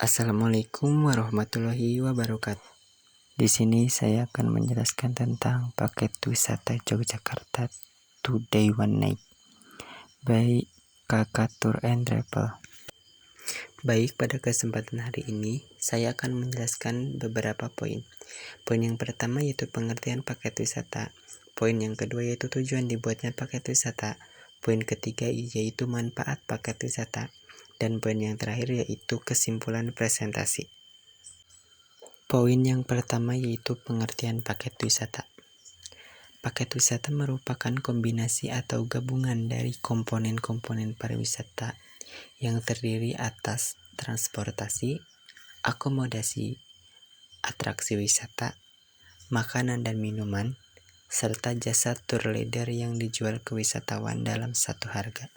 Assalamualaikum warahmatullahi wabarakatuh. Di sini saya akan menjelaskan tentang paket wisata Yogyakarta 2 day 1 night by Kakak Tour and Travel. Baik, pada kesempatan hari ini saya akan menjelaskan beberapa poin. Poin yang pertama yaitu pengertian paket wisata. Poin yang kedua yaitu tujuan dibuatnya paket wisata. Poin ketiga yaitu manfaat paket wisata. Dan poin yang terakhir yaitu kesimpulan presentasi. Poin yang pertama yaitu pengertian paket wisata. Paket wisata merupakan kombinasi atau gabungan dari komponen-komponen pariwisata yang terdiri atas transportasi, akomodasi, atraksi wisata, makanan dan minuman, serta jasa tour leader yang dijual ke wisatawan dalam satu harga.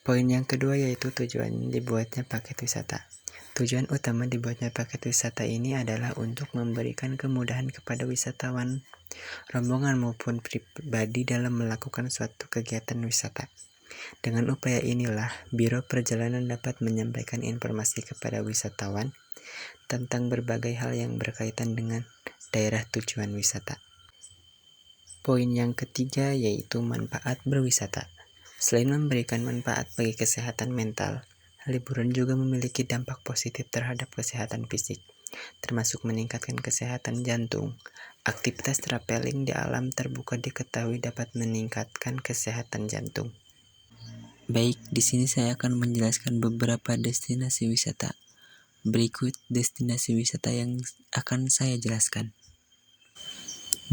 Poin yang kedua yaitu tujuan dibuatnya paket wisata. Tujuan utama dibuatnya paket wisata ini adalah untuk memberikan kemudahan kepada wisatawan, rombongan maupun pribadi dalam melakukan suatu kegiatan wisata. Dengan upaya inilah, Biro Perjalanan dapat menyampaikan informasi kepada wisatawan tentang berbagai hal yang berkaitan dengan daerah tujuan wisata. Poin yang ketiga yaitu manfaat berwisata. Selain memberikan manfaat bagi kesehatan mental, liburan juga memiliki dampak positif terhadap kesehatan fisik, termasuk meningkatkan kesehatan jantung. Aktivitas traveling di alam terbuka diketahui dapat meningkatkan kesehatan jantung. Baik, di sini saya akan menjelaskan beberapa destinasi wisata. Berikut destinasi wisata yang akan saya jelaskan.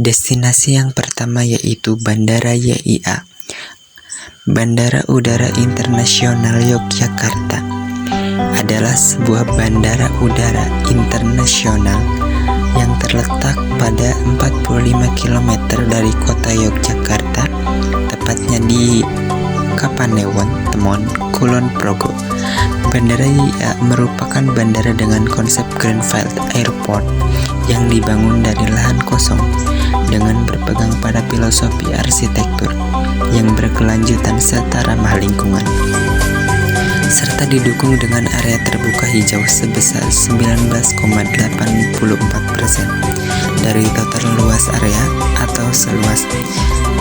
Destinasi yang pertama yaitu Bandara YIA. Bandara Udara Internasional Yogyakarta adalah sebuah bandara udara internasional yang terletak pada 45 km dari kota Yogyakarta, tepatnya di Kapanewon, Temon, Kulon Progo. Bandara YIA merupakan bandara dengan konsep Greenfield Airport yang dibangun dari lahan kosong dengan berpegang pada filosofi arsitektur yang berkelanjutan serta ramah lingkungan, serta didukung dengan area terbuka hijau sebesar 19,84% dari total luas area atau seluas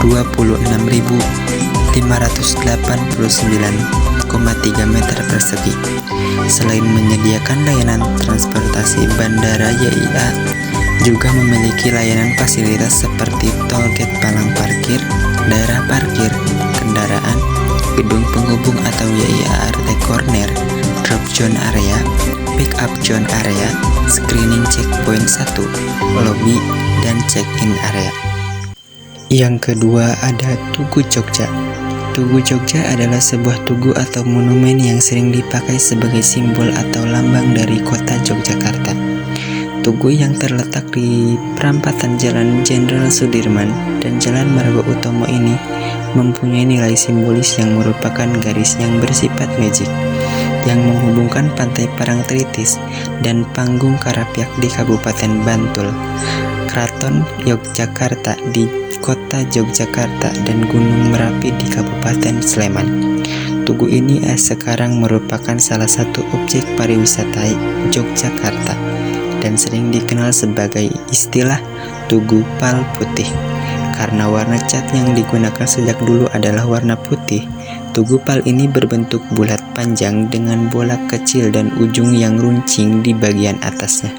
26.589,3 meter persegi. Selain menyediakan layanan transportasi, Bandara YIA juga memiliki layanan fasilitas seperti tol gate palang parkir, daerah parkir kendaraan, gedung penghubung atau YIART corner, drop zone area, pick up zone area, screening checkpoint 1, lobby, dan check-in area. Yang kedua ada Tugu Jogja. Tugu Jogja adalah sebuah tugu atau monumen yang sering dipakai sebagai simbol atau lambang dari kota Yogyakarta. Tugu yang terletak di perempatan Jalan Jenderal Sudirman dan Jalan Margo Utomo ini mempunyai nilai simbolis yang merupakan garis yang bersifat magic yang menghubungkan Pantai Parangtritis dan Panggung Karapyak di Kabupaten Bantul, Keraton Yogyakarta di Kota Yogyakarta, dan Gunung Merapi di Kabupaten Sleman. Tugu ini sekarang merupakan salah satu objek pariwisata Yogyakarta dan sering dikenal sebagai istilah Tugu Pal Putih. Karena warna cat yang digunakan sejak dulu adalah warna putih, Tugu Pal ini berbentuk bulat panjang dengan bola kecil dan ujung yang runcing di bagian atasnya.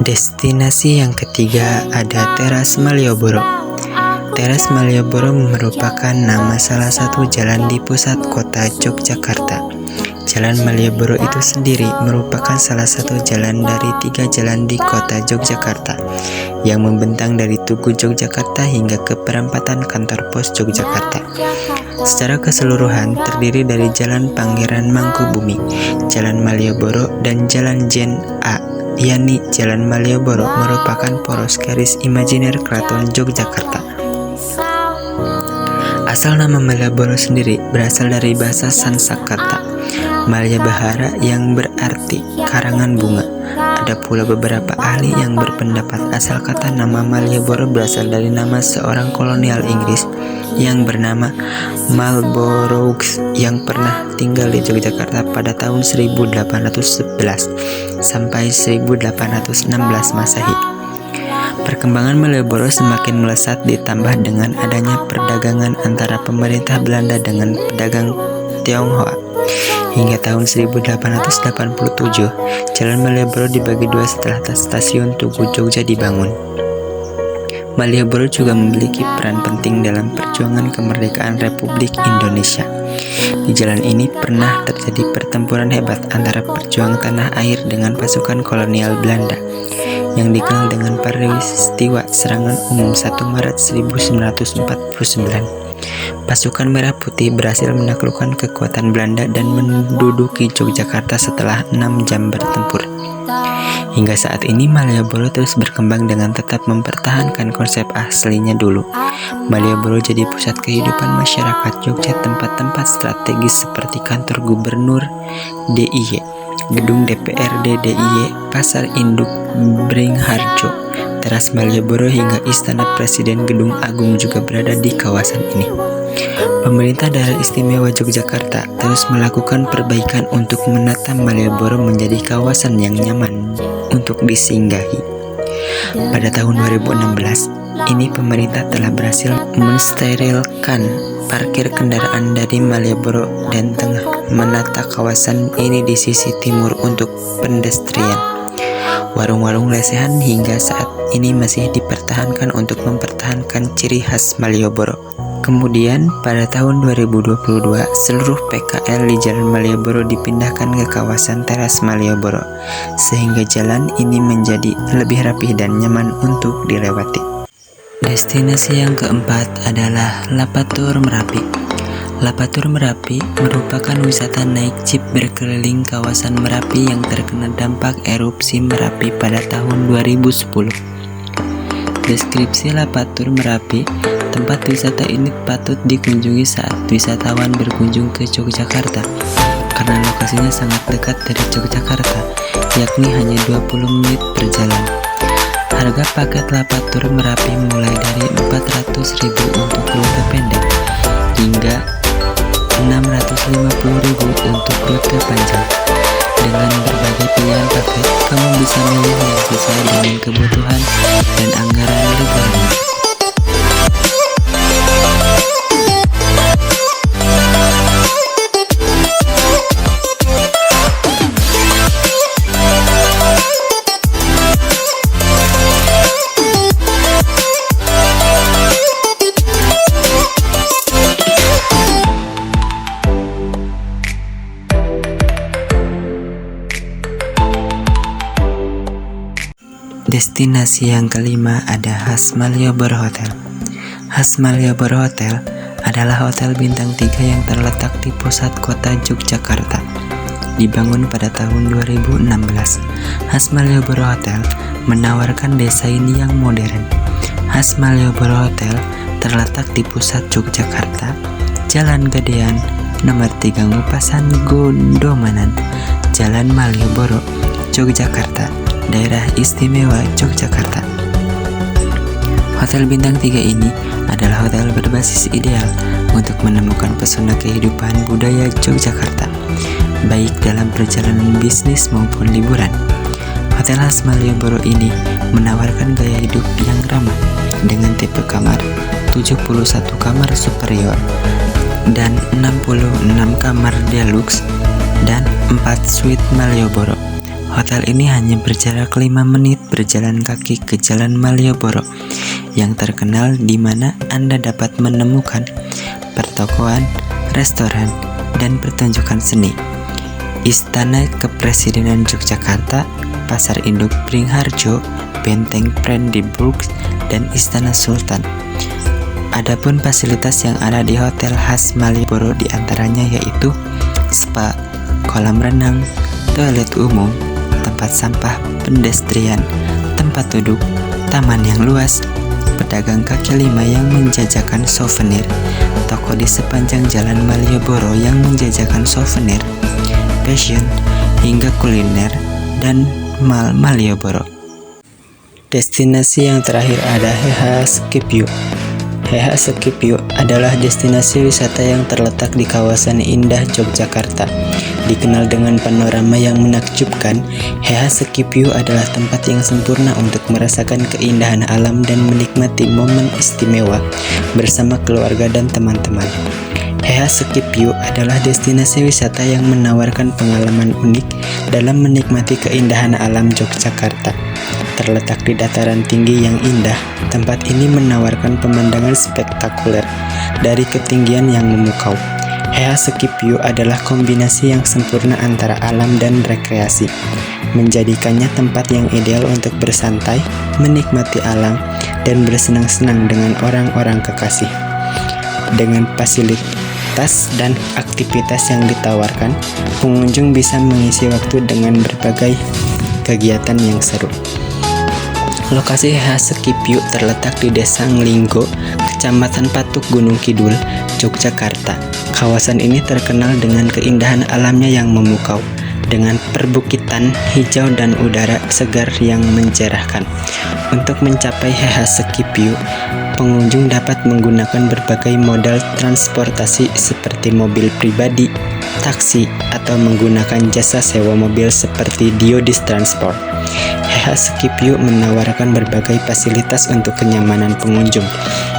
Destinasi yang ketiga ada Teras Malioboro. Teras Malioboro merupakan nama salah satu jalan di pusat kota Yogyakarta. Jalan Malioboro itu sendiri merupakan salah satu jalan dari 3 jalan di kota Yogyakarta yang membentang dari Tugu Yogyakarta hingga ke perempatan kantor pos Yogyakarta. Secara keseluruhan terdiri dari Jalan Pangeran Mangkubumi, Jalan Malioboro, dan Jalan Jen A. yakni Jalan Malioboro merupakan poros garis imajiner Keraton Yogyakarta. Asal nama Malioboro sendiri berasal dari bahasa Sanskerta, Malya Bahara, yang berarti karangan bunga, Ada pula beberapa ahli yang berpendapat asal kata nama Malioboro berasal dari nama seorang kolonial Inggris yang bernama Marlborough yang pernah tinggal di Yogyakarta pada tahun 1811 sampai 1816 Masehi. Perkembangan Malioboro semakin melesat ditambah dengan adanya perdagangan antara pemerintah Belanda dengan pedagang Tionghoa. Hingga tahun 1887, Jalan Malioboro dibagi dua setelah stasiun Tugu Jogja dibangun. Malioboro juga memiliki peran penting dalam perjuangan kemerdekaan Republik Indonesia. Di jalan ini pernah terjadi pertempuran hebat antara pejuang tanah air dengan pasukan kolonial Belanda yang dikenal dengan peristiwa Serangan Umum 1 Maret 1949. Pasukan Merah Putih berhasil menaklukkan kekuatan Belanda dan menduduki Yogyakarta setelah 6 jam bertempur. Hingga saat ini Malioboro terus berkembang dengan tetap mempertahankan konsep aslinya dulu. Malioboro jadi pusat kehidupan masyarakat Jogja, tempat-tempat strategis seperti kantor gubernur DIY, gedung DPRD DIY, pasar induk Beringharjo, teras Malioboro hingga istana Presiden Gedung Agung juga berada di kawasan ini. Pemerintah Daerah Istimewa Yogyakarta terus melakukan perbaikan untuk menata Malioboro menjadi kawasan yang nyaman untuk disinggahi. Pada tahun 2016, ini pemerintah telah berhasil mensterilkan parkir kendaraan dari Malioboro dan tengah menata kawasan ini di sisi timur untuk pedestrian. Warung-warung lesehan hingga saat ini masih dipertahankan untuk mempertahankan ciri khas Malioboro. Kemudian pada tahun 2022 seluruh PKL di Jalan Malioboro dipindahkan ke kawasan teras Malioboro sehingga jalan ini menjadi lebih rapih dan nyaman untuk dilewati. Destinasi yang keempat adalah Lapatur Merapi. Lapatur Merapi merupakan wisata naik jeep berkeliling kawasan Merapi yang terkena dampak erupsi Merapi pada tahun 2010. Deskripsi Lapatur Merapi: tempat wisata ini patut dikunjungi saat wisatawan berkunjung ke Yogyakarta karena lokasinya sangat dekat dari Yogyakarta, yakni hanya 20 menit berjalan. Harga paket Lapatur Merapi mulai dari 400.000 untuk rute pendek hingga 650.000 untuk rute panjang. Dengan berbagai pilihan paket, kamu bisa milih yang sesuai dengan kebutuhan dan anggaran liburanmu. Destinasi yang kelima ada Khas Malioboro Hotel. Khas Malioboro Hotel adalah hotel bintang 3 yang terletak di pusat kota Yogyakarta. Dibangun pada tahun 2016, Khas Malioboro Hotel menawarkan desain yang modern. Khas Malioboro Hotel terletak di pusat Yogyakarta, Jalan Gedean, nomor 3 Ngupasan Gondomanan, Jalan Malioboro, Yogyakarta, Daerah Istimewa Yogyakarta. Hotel bintang 3 ini adalah hotel berbasis ideal untuk menemukan pesona kehidupan budaya Yogyakarta, baik dalam perjalanan bisnis maupun liburan. Hotel Khas Malioboro ini menawarkan gaya hidup yang ramah dengan tipe kamar 71 kamar superior dan 66 kamar deluxe dan 4 suite Malioboro. Hotel ini hanya berjarak 5 menit berjalan kaki ke Jalan Malioboro yang terkenal, di mana Anda dapat menemukan pertokoan, restoran, dan pertunjukan seni. Istana Kepresidenan Yogyakarta, Pasar Induk Beringharjo, Benteng Brandenburg, dan Istana Sultan. Adapun fasilitas yang ada di Hotel Khas Malioboro diantaranya yaitu spa, kolam renang, toilet umum, tempat sampah, pedestrian, tempat duduk, taman yang luas, pedagang kaki lima yang menjajakan souvenir, toko di sepanjang Jalan Malioboro yang menjajakan souvenir, fashion, hingga kuliner, dan Malioboro. Destinasi yang terakhir ada Heha Sekipyu. Heha Sekipyu adalah destinasi wisata yang terletak di kawasan indah Yogyakarta. Dikenal dengan panorama yang menakjubkan, Heha Sekipyu adalah tempat yang sempurna untuk merasakan keindahan alam dan menikmati momen istimewa bersama keluarga dan teman-teman. Heha Sekipyu adalah destinasi wisata yang menawarkan pengalaman unik dalam menikmati keindahan alam Yogyakarta. Terletak di dataran tinggi yang indah, tempat ini menawarkan pemandangan spektakuler dari ketinggian yang memukau. Heha Sekipyu adalah kombinasi yang sempurna antara alam dan rekreasi, menjadikannya tempat yang ideal untuk bersantai, menikmati alam, dan bersenang-senang dengan orang-orang kekasih. Dengan fasilitas dan aktivitas yang ditawarkan, pengunjung bisa mengisi waktu dengan berbagai kegiatan yang seru. Lokasi Heha Sekipyu terletak di Desa Nglinggo, Kecamatan Patuk, Gunung Kidul, Yogyakarta. Kawasan ini terkenal dengan keindahan alamnya yang memukau, dengan perbukitan hijau dan udara segar yang mencerahkan. Untuk mencapai Heha Sekipyu, pengunjung dapat menggunakan berbagai modal transportasi seperti mobil pribadi, taksi, atau menggunakan jasa sewa mobil seperti Diodis Transport. Heha Sekipyu menawarkan berbagai fasilitas untuk kenyamanan pengunjung.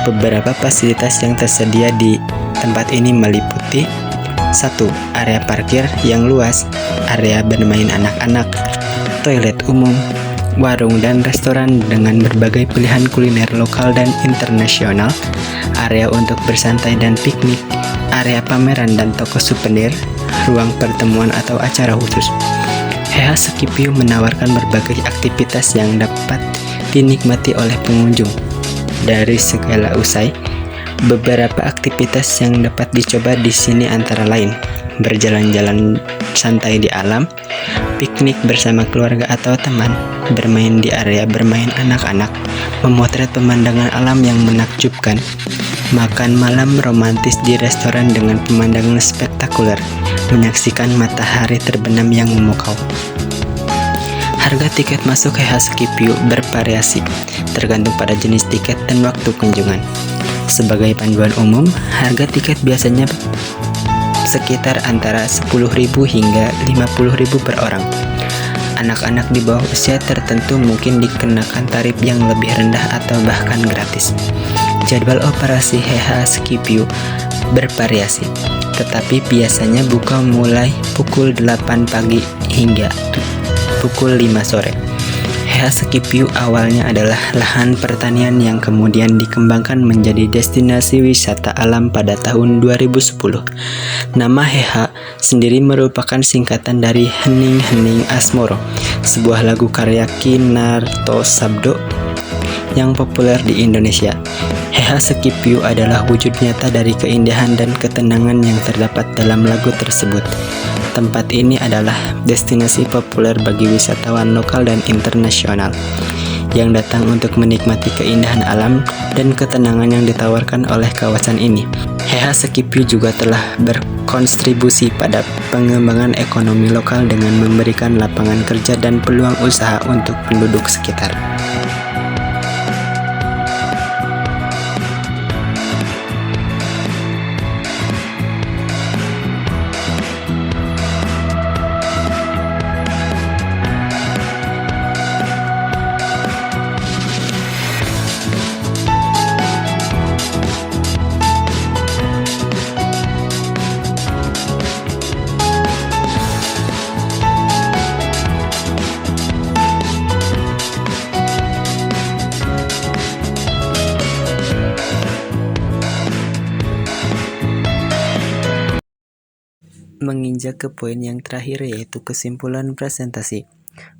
Beberapa fasilitas yang tersedia di tempat ini meliputi 1. Area parkir yang luas, area bermain anak-anak, toilet umum, warung dan restoran dengan berbagai pilihan kuliner lokal dan internasional, area untuk bersantai dan piknik, area pameran dan toko souvenir, ruang pertemuan atau acara khusus. Heha Sekipyu menawarkan berbagai aktivitas yang dapat dinikmati oleh pengunjung. Dari segala usai, beberapa aktivitas yang dapat dicoba di sini antara lain: berjalan-jalan santai di alam, piknik bersama keluarga atau teman, bermain di area bermain anak-anak, memotret pemandangan alam yang menakjubkan, makan malam romantis di restoran dengan pemandangan spektakuler, menyaksikan matahari terbenam yang memukau. Harga tiket masuk Heha Sekipyu bervariasi, tergantung pada jenis tiket dan waktu kunjungan. Sebagai panduan umum, harga tiket biasanya sekitar antara 10.000 hingga 50.000 per orang. Anak-anak di bawah usia tertentu mungkin dikenakan tarif yang lebih rendah atau bahkan gratis. Jadwal operasi Heha Sekipyu bervariasi, tetapi biasanya buka mulai pukul 8 pagi hingga pukul 5 sore. Heha Sekipyu awalnya adalah lahan pertanian yang kemudian dikembangkan menjadi destinasi wisata alam pada tahun 2010. Nama Heha sendiri merupakan singkatan dari Hening Hening Asmoro, sebuah lagu karya Kinarto Sabdo yang populer di Indonesia. Heha Sekipyu adalah wujud nyata dari keindahan dan ketenangan yang terdapat dalam lagu tersebut. Tempat ini adalah destinasi populer bagi wisatawan lokal dan internasional yang datang untuk menikmati keindahan alam dan ketenangan yang ditawarkan oleh kawasan ini. Heha Sekipyu juga telah berkontribusi pada pengembangan ekonomi lokal dengan memberikan lapangan kerja dan peluang usaha untuk penduduk sekitar. Menginjak ke poin yang terakhir, yaitu kesimpulan presentasi.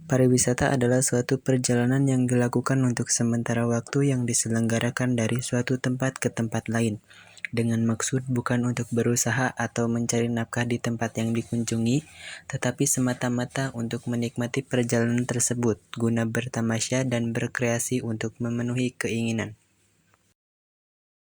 Pariwisata adalah suatu perjalanan yang dilakukan untuk sementara waktu yang diselenggarakan dari suatu tempat ke tempat lain, dengan maksud bukan untuk berusaha atau mencari nafkah di tempat yang dikunjungi, tetapi semata-mata untuk menikmati perjalanan tersebut, guna bertamasya dan berkreasi untuk memenuhi keinginan.